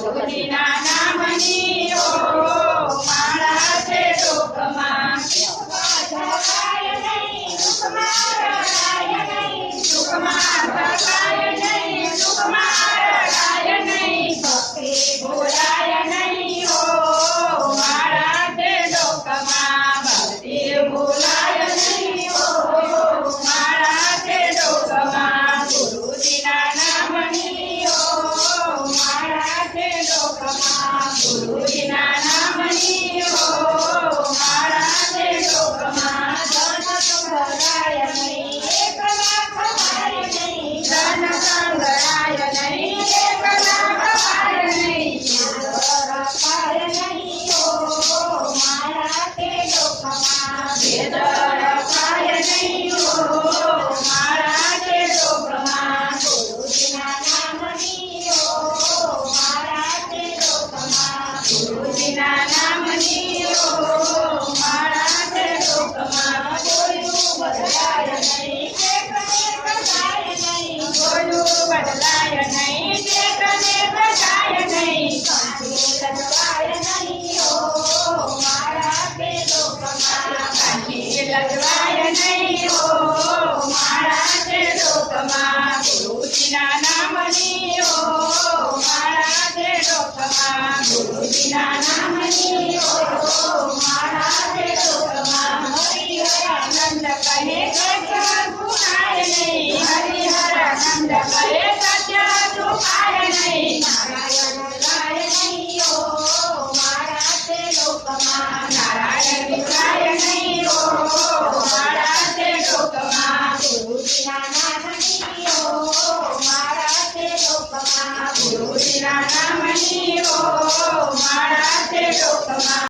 ગુરુજીના નામની ઓ માળા છે ડોકમાં. ધકાય નહીં દુઃખમાં રડાય નહીં, દુઃખમાં ધકાય નહીં, દુઃખમાં રડાય નહીં, ભક્તિ ભૂલાય નહીં ઓ માળા છે ડોકમાં. ભક્તિ ભૂલાય નહીં ઓ માળા છે ડોકમાં. ગુરુજીના નામની ઓ માળા છે ડોકમાં. ગુરુજીના નામની ઓ માળા છે ડોકમાં. ધન સંભળાય નહીં, એક લાખ વાય નહીં, ધન સંભળાય નહીં, એક લાખ વાય નહીં, રખાય નહીં ઓ માળા છે ડોકમાં. ભેદ રખાય નહીં ઓ માળા છે ડોકમાં. ગુરુજીના નામની ઓ માળા છે ડોકમાં. ગુરુજીના નામની ઓ માળા છે ડોકમાં. બોલ્યું બદલાય નહીં, ચેતને બદલાય નહીં, બોલ્યું બદલાય નહીં, ચેતને બદલાય નહીં, કાંઠે લજવાય નહીં ઓ માળા છે ડોકમાં. કાંઠે લજવાય નહીં ઓ માળા છે ડોકમાં. ગુરુજીના નામની ઓ માળા છે ડોકમાં. ગુરુજીના નામની ઓ માળા છે ડોકમાં. હરિહરાનંદ કહે સત્ય દુખાય નહીં, હરિહરાનંદ કહે સત્ય દુખાય નહીં, નારાયણ ગાય નહીં ઓ માળા છે ડોકમાં. નારાયણ વિખાય નહીં ઓ માળા છે ડોકમાં. ગુરુજીના નામની ઓ માળા છે ડોકમાં. ગુરુજીના નામની ઓ માળા છે ડોકમાં.